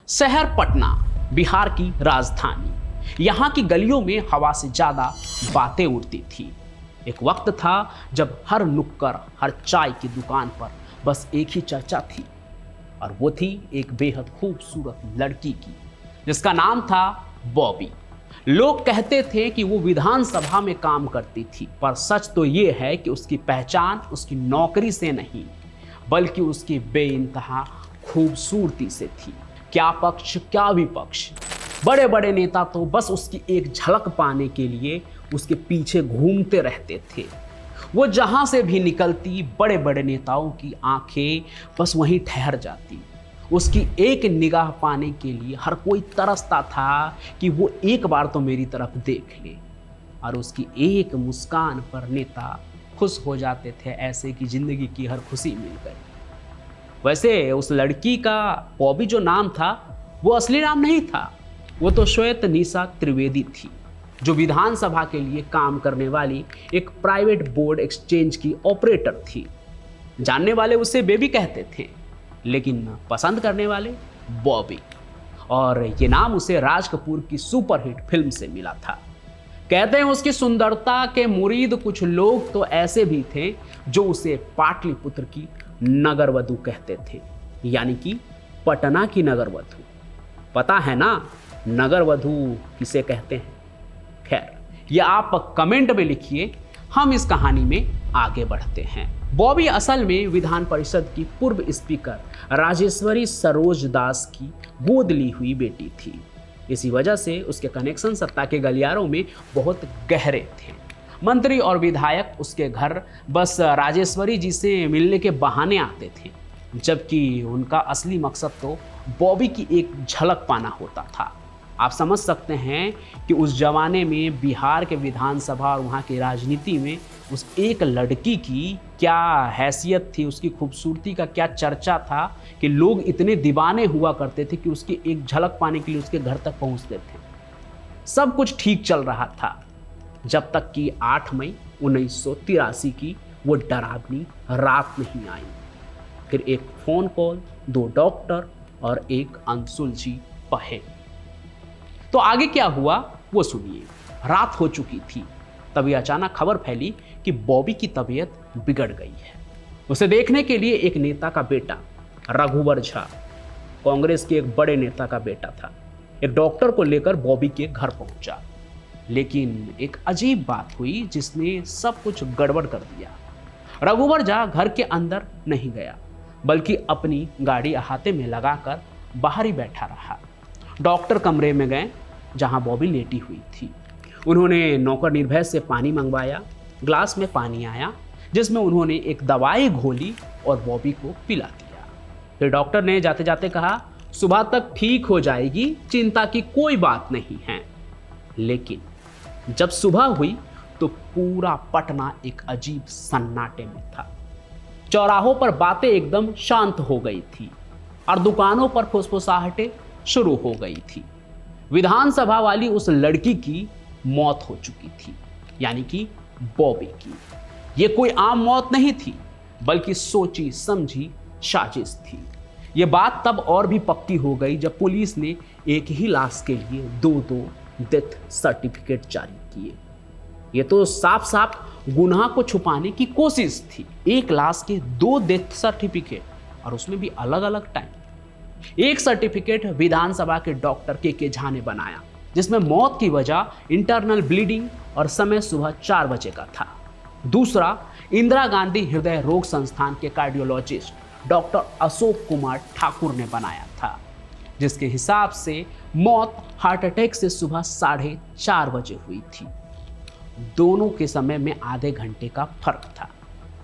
शहर पटना, बिहार की राजधानी। यहाँ की गलियों में हवा से ज्यादा बातें उड़ती थी। एक वक्त था जब हर नुक्कड़, हर चाय की दुकान पर बस एक ही चर्चा थी, और वो थी एक बेहद खूबसूरत लड़की की जिसका नाम था बॉबी। लोग कहते थे कि वो विधानसभा में काम करती थी, पर सच तो ये है कि उसकी पहचान उसकी नौकरी से नहीं बल्कि उसकी बेइंतहा खूबसूरती से थी। क्या पक्ष क्या विपक्ष, बड़े बड़े नेता तो बस उसकी एक झलक पाने के लिए उसके पीछे घूमते रहते थे। वो जहां से भी निकलती, बड़े बड़े नेताओं की आंखें बस वहीं ठहर जाती। उसकी एक निगाह पाने के लिए हर कोई तरसता था कि वो एक बार तो मेरी तरफ देख ले, और उसकी एक मुस्कान पर नेता खुश हो जाते थे, ऐसे कि जिंदगी की हर खुशी मिल गई। वैसे उस लड़की का बॉबी जो नाम था वो असली नाम नहीं था, वो तो श्वेत निशा त्रिवेदी थी, जो विधानसभा के लिए काम करने वाली एक प्राइवेट बोर्ड एक्सचेंज की ऑपरेटर थी। जानने वाले उसे बेबी कहते थे, लेकिन पसंद करने वाले बॉबी। और ये नाम उसे राज कपूर की सुपरहिट फिल्म से मिला था। कहते हैं उसकी सुंदरता के मुरीद कुछ लोग तो ऐसे भी थे जो उसे पाटलिपुत्र की नगरवधु कहते थे, यानी कि पटना की नगरवधु। पता है ना नगरवधु किसे कहते हैं? खैर, ये आप कमेंट में लिखिए, हम इस कहानी में आगे बढ़ते हैं। बॉबी असल में विधान परिषद की पूर्व स्पीकर राजेश्वरी सरोज दास की गोद ली हुई बेटी थी। इसी वजह से उसके कनेक्शन सत्ता के गलियारों में बहुत गहरे थे। मंत्री और विधायक उसके घर बस राजेश्वरी जी से मिलने के बहाने आते थे, जबकि उनका असली मकसद तो बॉबी की एक झलक पाना होता था। आप समझ सकते हैं कि उस जमाने में बिहार के विधानसभा और वहाँ की राजनीति में उस एक लड़की की क्या हैसियत थी, उसकी खूबसूरती का क्या चर्चा था कि लोग इतने दीवाने हुआ करते थे कि उसकी एक झलक पाने के लिए उसके घर तक पहुँचते थे। सब कुछ ठीक चल रहा था जब तक कि 8 मई 1983 की वो डरावनी रात नहीं आई। फिर एक फोन कॉल, 2 डॉक्टर और एक अनसुलझी पहेली। तो आगे क्या हुआ वो सुनिए। रात हो चुकी थी, तभी अचानक खबर फैली कि बॉबी की तबीयत बिगड़ गई है। उसे देखने के लिए एक नेता का बेटा रघुवर झा, कांग्रेस के एक बड़े नेता का बेटा था, एक डॉक्टर को लेकर बॉबी के घर पहुंचा। लेकिन एक अजीब बात हुई जिसने सब कुछ गड़बड़ कर दिया। रघुवर झा घर के अंदर नहीं गया, बल्कि अपनी गाड़ी अहाते में लगाकर बाहर ही बैठा रहा। डॉक्टर कमरे में गए जहां बॉबी लेटी हुई थी। उन्होंने नौकर निर्भय से पानी मंगवाया। ग्लास में पानी आया जिसमें उन्होंने एक दवाई घोली और बॉबी को पिला दिया। फिर डॉक्टर ने जाते जाते कहा, सुबह तक ठीक हो जाएगी, चिंता की कोई बात नहीं है। लेकिन जब सुबह हुई तो पूरा पटना एक अजीब सन्नाटे में था। चौराहों पर बातें एकदम शांत हो गई थी और दुकानों पर फुसफुसाहटें शुरू हो गई थी। विधानसभा वाली उस लड़की की मौत हो चुकी थी, यानी कि बॉबी की। ये कोई आम मौत नहीं थी, बल्कि सोची समझी साजिश थी। ये बात तब और भी पक्की हो गई जब पुलिस ने एक ही लाश के लिए 2-2 डेथ सर्टिफिकेट जारी किए। ये तो साफ साफ गुनाह को छुपाने की कोशिश थी। एक लाश के 2 डेथ सर्टिफिकेट, और उसमें भी अलग अलग टाइम। एक सर्टिफिकेट विधानसभा के डॉक्टर के झा ने बनाया, जिसमें मौत की वजह इंटरनल ब्लीडिंग और समय सुबह 4 बजे का था। दूसरा इंदिरा गांधी हृदय रोग संस्थान के कार्डियोलॉजिस्ट डॉक्टर अशोक कुमार ठाकुर ने बनाया था, जिसके हिसाब से मौत हार्ट अटैक से सुबह 4:30 बजे हुई थी। दोनों के समय में आधे घंटे का फर्क था,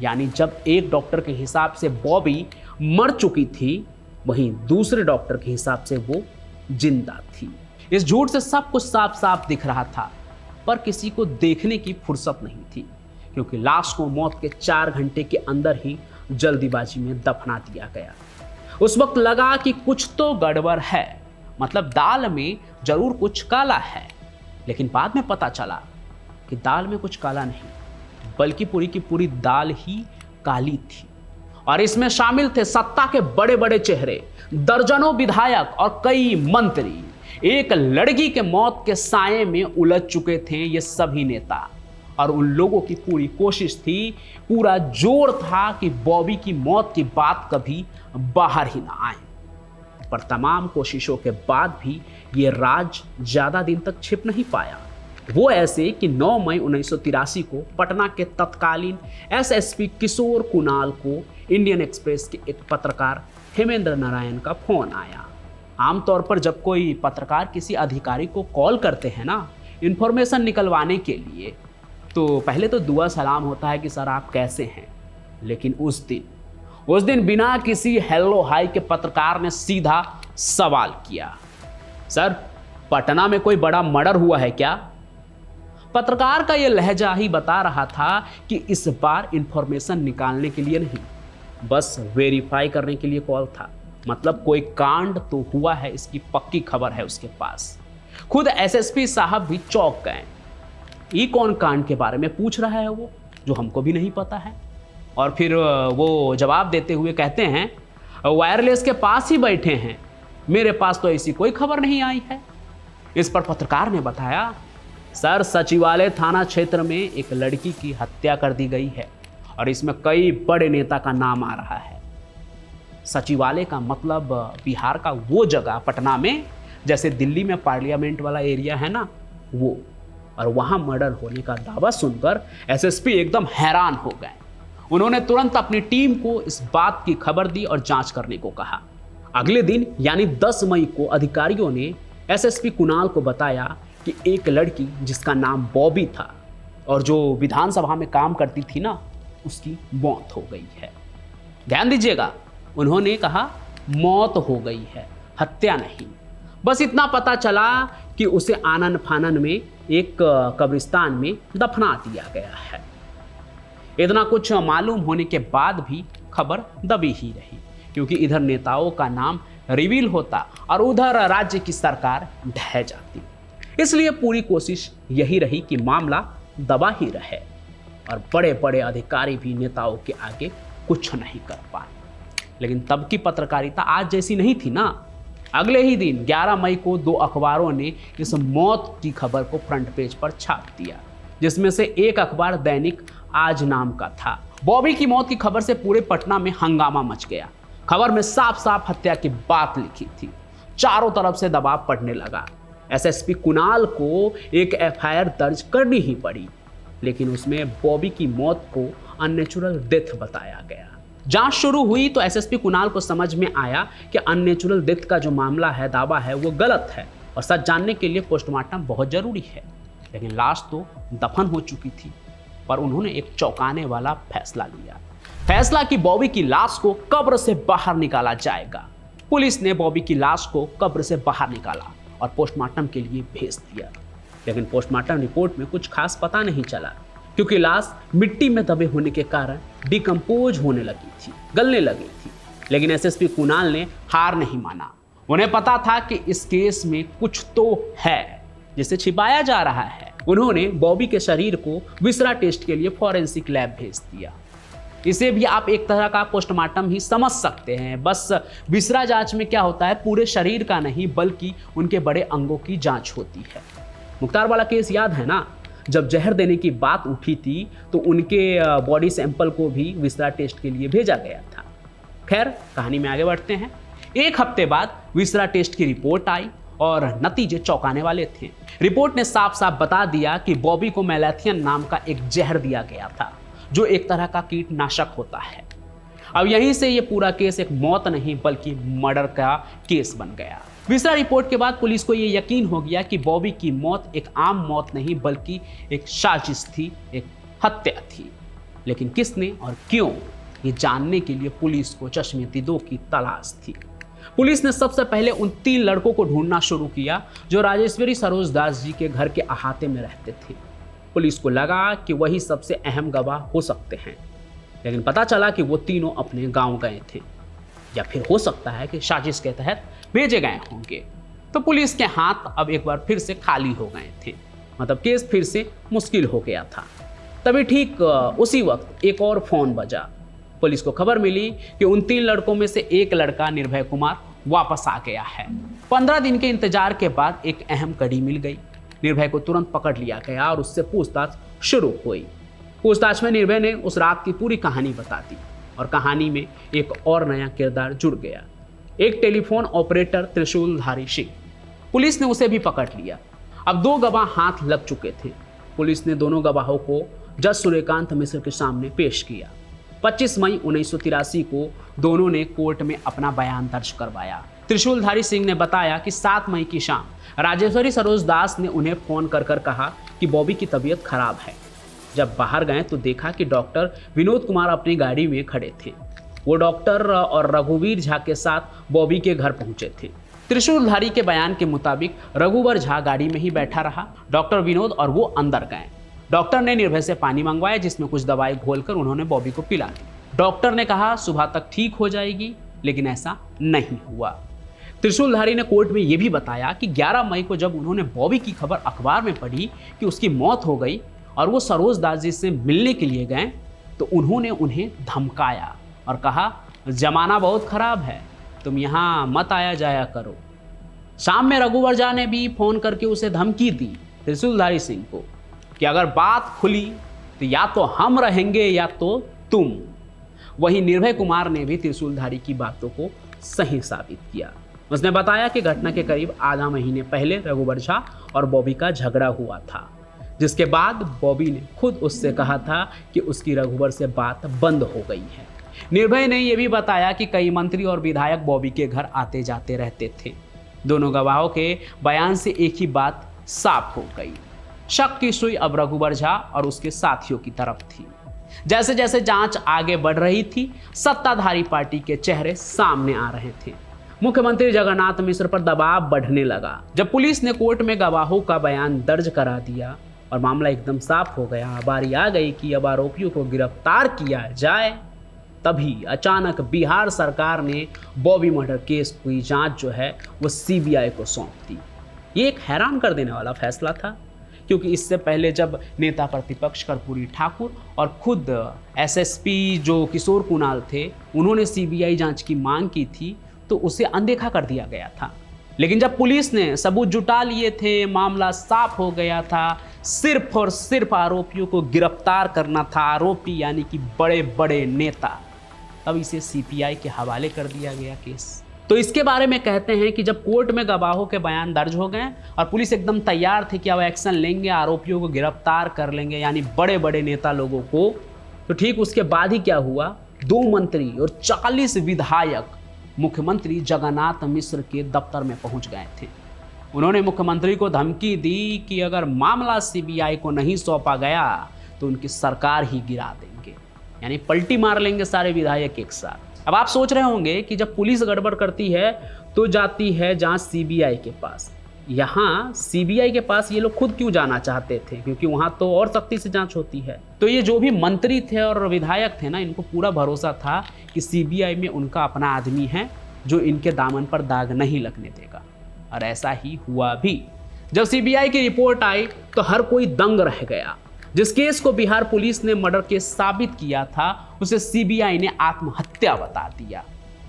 यानी जब एक डॉक्टर के हिसाब से बॉबी मर चुकी थी, वहीं दूसरे डॉक्टर के हिसाब से वो जिंदा थी। इस झूठ से सब कुछ साफ साफ दिख रहा था, पर किसी को देखने की फुर्सत नहीं थी, क्योंकि लाश को मौत के 4 घंटे के अंदर ही जल्दीबाजी में दफना दिया गया। उस वक्त लगा कि कुछ तो गड़बड़ है, मतलब दाल में जरूर कुछ काला है। लेकिन बाद में पता चला कि दाल में कुछ काला नहीं, बल्कि पूरी की पूरी दाल ही काली थी। और इसमें शामिल थे सत्ता के बड़े बड़े चेहरे, दर्जनों विधायक और कई मंत्री। एक लड़की के मौत के साये में उलझ चुके थे ये सभी नेता, और उन लोगों की पूरी कोशिश थी, पूरा जोर था कि बॉबी की मौत की बात कभी बाहर ही ना आए। पर तमाम कोशिशों के बाद भी ये राज ज्यादा दिन तक छिप नहीं पाया। वो ऐसे कि 9 मई 1983 को पटना के तत्कालीन एसएसपी किशोर कुणाल को इंडियन एक्सप्रेस के एक पत्रकार हेमेंद्र नारायण का फोन आया। आमतौर पर जब कोई पत्रकार किसी अधिकारी को कॉल करते हैं ना इंफॉर्मेशन निकलवाने के लिए, तो पहले तो दुआ सलाम होता है कि सर आप कैसे हैं। लेकिन उस दिन बिना किसी हेलो हाय के पत्रकार ने सीधा सवाल किया, सर पटना में कोई बड़ा मर्डर हुआ है क्या? पत्रकार का यह लहजा ही बता रहा था कि इस बार इंफॉर्मेशन निकालने के लिए नहीं, बस वेरीफाई करने के लिए कॉल था। मतलब कोई कांड तो हुआ है, इसकी पक्की खबर है उसके पास। खुद एसएसपी साहब भी चौंक गए। ये कौन कांड के बारे में पूछ रहा है वो, जो हमको भी नहीं पता है? और फिर वो जवाब देते हुए कहते हैं, वायरलेस के पास ही बैठे हैं, मेरे पास तो ऐसी कोई खबर नहीं आई है। इस पर पत्रकार ने बताया, सर सचिवालय थाना क्षेत्र में एक लड़की की हत्या कर दी गई है और इसमें कई बड़े नेता का नाम आ रहा है। सचिवालय का मतलब बिहार का वो जगह पटना में, जैसे दिल्ली में पार्लियामेंट वाला एरिया है ना, वो। और वहां मर्डर होने का दावा सुनकर एसएसपी एकदम हैरान हो गए। उन्होंने तुरंत अपनी टीम को इस बात की खबर दी और जांच करने को कहा। अगले दिन यानी 10 मई को अधिकारियों ने एसएसपी कुणाल को बताया कि एक लड़की जिसका नाम बॉबी था और जो विधानसभा में काम करती थी ना, उसकी मौत हो गई है। ध्यान दीजिएगा, उन्होंने कहा मौत हो गई है, हत्या नहीं। बस इतना पता चला कि उसे आनन फानन में एक कब्रिस्तान में दफना दिया गया है। इतना कुछ मालूम होने के बाद भी खबर दबी ही रही, क्योंकि इधर नेताओं का नाम रिवील होता और उधर राज्य की सरकार ढह जाती। इसलिए पूरी कोशिश यही रही कि मामला दबा ही रहे और बड़े बड़े अधिकारी भी नेताओं के आगे कुछ नहीं कर पाए। लेकिन तब की पत्रकारिता आज जैसी नहीं थी ना। अगले ही दिन 11 मई को 2 अखबारों ने इस मौत की खबर को फ्रंट पेज पर छाप दिया, जिसमें से एक अखबार दैनिक आज नाम का था। बॉबी की मौत की खबर से पूरे पटना में हंगामा मच गया। खबर में साफ साफ हत्या की बात लिखी थी। चारों तरफ से दबाव पड़ने लगा। एसएसपी कुणाल को एक एफआईआर दर्ज करनी ही पड़ी, लेकिन उसमें बॉबी की मौत को अननेचुरल डेथ बताया गया। जांच शुरू हुई तो एसएसपी कुणाल को समझ में आया कि अननेचुरल डेथ का जो मामला है, दावा है, वो गलत है और सच जानने के लिए पोस्टमार्टम बहुत जरूरी है। लेकिन लाश तो दफन हो चुकी थी। पर उन्होंने एक चौंकाने वाला फैसला लिया। फैसला कि बॉबी की लाश को कब्र से बाहर निकाला जाएगा। पुलिस ने बॉबी की लाश को कब्र से बाहर निकाला और पोस्टमार्टम के लिए भेज दिया। लेकिन पोस्टमार्टम रिपोर्ट में कुछ खास पता नहीं चला, क्योंकि लाश मिट्टी में दबे होने के कारण डिकम्पोज होने लगी थी, गलने लगी थी। लेकिन एसएसपी कुणाल ने हार नहीं माना। उन्हें पता था कि इस केस में कुछ तो है जिसे छिपाया जा रहा है। उन्होंने बॉबी के शरीर को विसरा टेस्ट के लिए फॉरेंसिक लैब भेज दिया। इसे भी आप एक तरह का पोस्टमार्टम ही समझ सकते हैं। बस विसरा जांच में क्या होता है, पूरे शरीर का नहीं बल्कि उनके बड़े अंगों की जांच होती है। मुख्तार वाला केस याद है ना, जब जहर देने की बात उठी थी तो उनके बॉडी सैंपल को भी विसरा टेस्ट के लिए भेजा गया था। खैर, कहानी में आगे बढ़ते हैं। 1 हफ्ते बाद विसरा टेस्ट की रिपोर्ट आई और नतीजे चौंकाने वाले थे। रिपोर्ट ने साफ साफ बता दिया कि बॉबी को मैलाथियन नाम का एक जहर दिया गया था, जो एक तरह का कीटनाशक होता है। अब यहीं से ये पूरा केस एक मौत नहीं बल्कि मर्डर का केस बन गया। विसरा रिपोर्ट के बाद पुलिस को ये यकीन हो गया कि बॉबी की मौत एक आम मौत नहीं बल्कि एक साजिश थी, एक हत्या थी। लेकिन किसने और क्यों, ये जानने के लिए पुलिस को चश्मे-दीदों की तलाश थी। पुलिस ने सबसे पहले उन 3 लड़कों को ढूंढना शुरू किया जो राजेश्वरी सरोज दास जी के घर के अहाते में रहते थे। पुलिस को लगा कि वही सबसे अहम गवाह हो सकते हैं। लेकिन पता चला कि वो तीनों अपने गांव गए थे, या फिर हो सकता है कि साजिश के तहत भेजे गए होंगे। तो पुलिस के हाथ अब एक बार फिर से खाली हो गए थे, मतलब केस फिर से मुश्किल हो गया था। तभी ठीक उसी वक्त एक और फोन बजा। पुलिस को खबर मिली कि उन 3 लड़कों में से एक लड़का निर्भय कुमार वापस आ गया है। 15 दिन के इंतजार के बाद एक अहम कड़ी मिल गई। निर्भय को तुरंत पकड़ लिया गया और उससे पूछताछ शुरू हुई। पूछताछ में निर्भय ने उस रात की पूरी कहानी बता दी और कहानी में एक और नया किरदार जुड़ गया, एक टेलीफोन ऑपरेटर त्रिशूलधारी सिंह। पुलिस ने उसे भी पकड़ लिया। अब 2 गवाह हाथ लग चुके थे। पुलिस ने दोनों गवाहों को जज सूर्यकांत मिश्र के सामने पेश किया। 25 मई 1983 को दोनों ने कोर्ट में अपना बयान दर्ज करवाया। त्रिशूलधारी सिंह ने बताया कि 7 मई की शाम राजेश्वरी सरोज दास ने उन्हें फोन कर कहा कि बॉबी की तबीयत खराब है। जब बाहर गए तो देखा कि डॉक्टर विनोद कुमार अपनी गाड़ी में खड़े थे। वो डॉक्टर और रघुवीर झा के साथ बॉबी के घर पहुंचे थे। त्रिशूलधारी के बयान के मुताबिक रघुवर झा गाड़ी में ही बैठा रहा। डॉक्टर विनोद और वो अंदर गए। डॉक्टर ने निर्भय से पानी मंगवाया, जिसमें कुछ दवाई घोलकर उन्होंने बॉबी को पिला दी। डॉक्टर ने कहा सुबह तक ठीक हो जाएगी, लेकिन ऐसा नहीं हुआ। त्रिशूलधारी ने कोर्ट में यह भी बताया कि 11 मई को जब उन्होंने बॉबी की खबर अखबार में पढ़ी कि उसकी मौत हो गई और वो सरोज दास जी से मिलने के लिए गए, तो उन्होंने उन्हें धमकाया और कहा जमाना बहुत खराब है, तुम यहाँ मत आया जाया करो। शाम में रघुवर झा ने भी फोन करके उसे धमकी दी त्रिशूलधारी सिंह को कि अगर बात खुली तो या तो हम रहेंगे या तो तुम। वहीं निर्भय कुमार ने भी त्रिशूलधारी की बातों को सही साबित किया। उसने बताया कि घटना के करीब आधा महीने पहले रघुवर झा और बॉबी का झगड़ा हुआ था, जिसके बाद बॉबी ने खुद उससे कहा था कि उसकी रघुवर से बात बंद हो गई है। निर्भय ने यह भी बताया कि कई मंत्री और विधायक बॉबी के घर आते जाते रहते थे। दोनों गवाहों के बयान से एक ही बात साफ हो गई, शक की सुई अब रघुवर झा और उसके साथियों की तरफ थी। जैसे जैसे जांच आगे बढ़ रही थी, सत्ताधारी पार्टी के चेहरे सामने आ रहे थे। मुख्यमंत्री जगन्नाथ मिश्र पर दबाव बढ़ने लगा। जब पुलिस ने कोर्ट में गवाहों का बयान दर्ज करा दिया और मामला एकदम साफ हो गया, बारी आ गई कि अब आरोपियों को गिरफ्तार किया जाए, तभी अचानक बिहार सरकार ने बॉबी मर्डर केस की जांच जो है वो सीबीआई को सौंप दी। ये एक हैरान कर देने वाला फैसला था, क्योंकि इससे पहले जब नेता प्रतिपक्ष कर्पूरी ठाकुर और खुद एसएसपी जो किशोर कुणाल थे, उन्होंने सीबीआई जांच की मांग की थी, तो उसे अनदेखा कर दिया गया था। लेकिन जब पुलिस ने सबूत जुटा लिए थे, मामला साफ हो गया था, सिर्फ और सिर्फ आरोपियों को गिरफ्तार करना था, आरोपी यानी कि बड़े बड़े नेता, तब इसे सीबीआई के हवाले कर दिया गया केस। तो इसके बारे में कहते हैं कि जब कोर्ट में गवाहों के बयान दर्ज हो गए और पुलिस एकदम तैयार थी कि अब एक्शन लेंगे, आरोपियों को गिरफ्तार कर लेंगे, यानी बड़े बड़े नेता लोगों को, तो ठीक उसके बाद ही क्या हुआ, 2 मंत्री और 40 विधायक मुख्यमंत्री जगन्नाथ मिश्र के दफ्तर में पहुंच गए थे। उन्होंने मुख्यमंत्री को धमकी दी कि अगर मामला सीबीआई को नहीं सौंपा गया तो उनकी सरकार ही गिरा देंगे, यानी पलटी मार लेंगे सारे विधायक एक साथ। अब आप सोच रहे होंगे कि जब पुलिस गड़बड़ करती है तो जाती है जांच सीबीआई के पास, यहाँ सीबीआई के पास ये लोग खुद क्यों जाना चाहते थे, क्योंकि वहाँ तो और सख्ती से जांच होती है। तो ये जो भी मंत्री थे और विधायक थे ना, इनको पूरा भरोसा था कि सीबीआई में उनका अपना आदमी है जो इनके दामन पर दाग नहीं लगने देगा, और ऐसा ही हुआ भी। जब सीबीआई की रिपोर्ट आई तो हर कोई दंग रह गया। जिस केस को बिहार पुलिस ने मर्डर केस साबित किया था, उसे सीबीआई ने आत्महत्या बता दिया।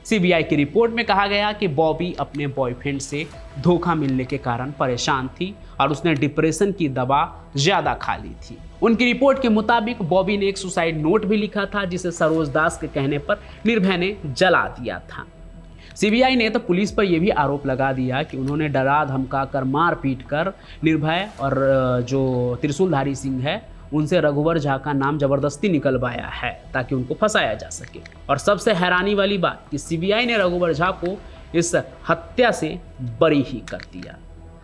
सीबीआई की रिपोर्ट में कहा गया कि बॉबी अपने बॉयफ्रेंड से धोखा मिलने के कारण परेशान थी और उसने डिप्रेशन की दवा ज्यादा खा ली थी। उनकी रिपोर्ट के मुताबिक बॉबी ने एक सुसाइड नोट भी लिखा था, जिसे सरोज दास के कहने पर निर्भय ने जला दिया था। सीबीआई ने तो पुलिस पर यह भी आरोप लगा दिया कि उन्होंने डरा धमका कर, मार पीट कर निर्भय और जो त्रिशूलधारी सिंह है उनसे रघुवर झा का नाम जबरदस्ती निकलवाया है ताकि उनको फंसाया जा सके। और सबसे हैरानी वाली बात कि सीबीआई ने रघुवर झा को इस हत्या से बरी ही कर दिया।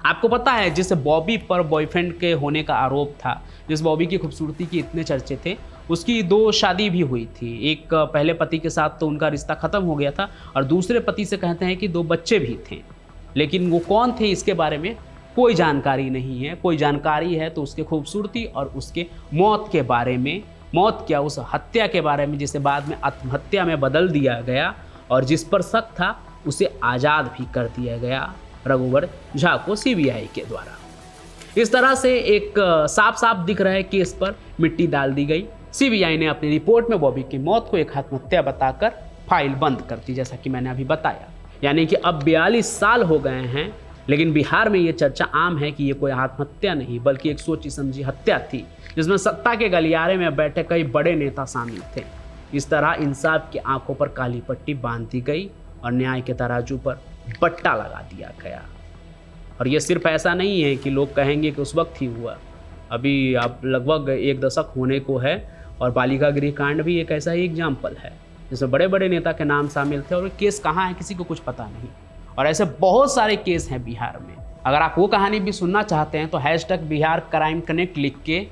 आपको पता है, जिस बॉबी पर बॉयफ्रेंड के होने का आरोप था, जिस बॉबी की खूबसूरती के इतने चर्चे थे, उसकी 2 शादी भी हुई थी। एक पहले पति के साथ तो उनका रिश्ता खत्म हो गया था और दूसरे पति से कहते हैं कि 2 बच्चे भी थे, लेकिन वो कौन थे इसके बारे में कोई जानकारी नहीं है। कोई जानकारी है तो उसके खूबसूरती और उसके मौत के बारे में, मौत क्या उस हत्या के बारे में जिसे बाद में आत्महत्या में बदल दिया गया, और जिस पर शक था उसे आज़ाद भी कर दिया गया रघुवर झा को सीबीआई के द्वारा। इस तरह से एक साफ साफ दिख रहा है केस पर मिट्टी डाल दी गई। सीबीआई ने अपनी रिपोर्ट में बॉबी की मौत को एक आत्महत्या बताकर फाइल बंद कर दी, जैसा कि मैंने अभी बताया। यानी कि अब 42 साल हो गए हैं, लेकिन बिहार में ये चर्चा आम है कि ये कोई आत्महत्या नहीं बल्कि एक सोची समझी हत्या थी, जिसमें सत्ता के गलियारे में बैठे कई बड़े नेता शामिल थे। इस तरह इंसाफ की आंखों पर काली पट्टी बांध दी गई और न्याय के तराजू पर बट्टा लगा दिया गया। और ये सिर्फ ऐसा नहीं है कि लोग कहेंगे कि उस वक्त ही हुआ, अभी अब लगभग 1 दशक होने को है और बालिका गृह कांड भी एक ऐसा ही एग्जाम्पल है जिसमें बड़े बड़े नेता के नाम शामिल थे और केस कहाँ है किसी को कुछ पता नहीं। और ऐसे बहुत सारे केस हैं बिहार में। अगर आप वो कहानी भी सुनना चाहते हैं तो #बिहार क्राइम कनेक्ट लिख के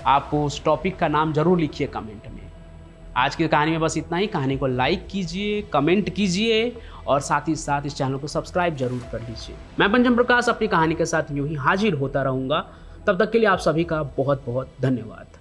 आप उस टॉपिक का नाम जरूर लिखिए कमेंट में। आज की कहानी में बस इतना ही। कहानी को लाइक कीजिए, कमेंट कीजिए और साथ ही साथ इस चैनल को सब्सक्राइब जरूर कर लीजिए। मैं पंचम प्रकाश अपनी कहानी के साथ यूं ही हाजिर होता रहूँगा। तब तक के लिए आप सभी का बहुत बहुत धन्यवाद।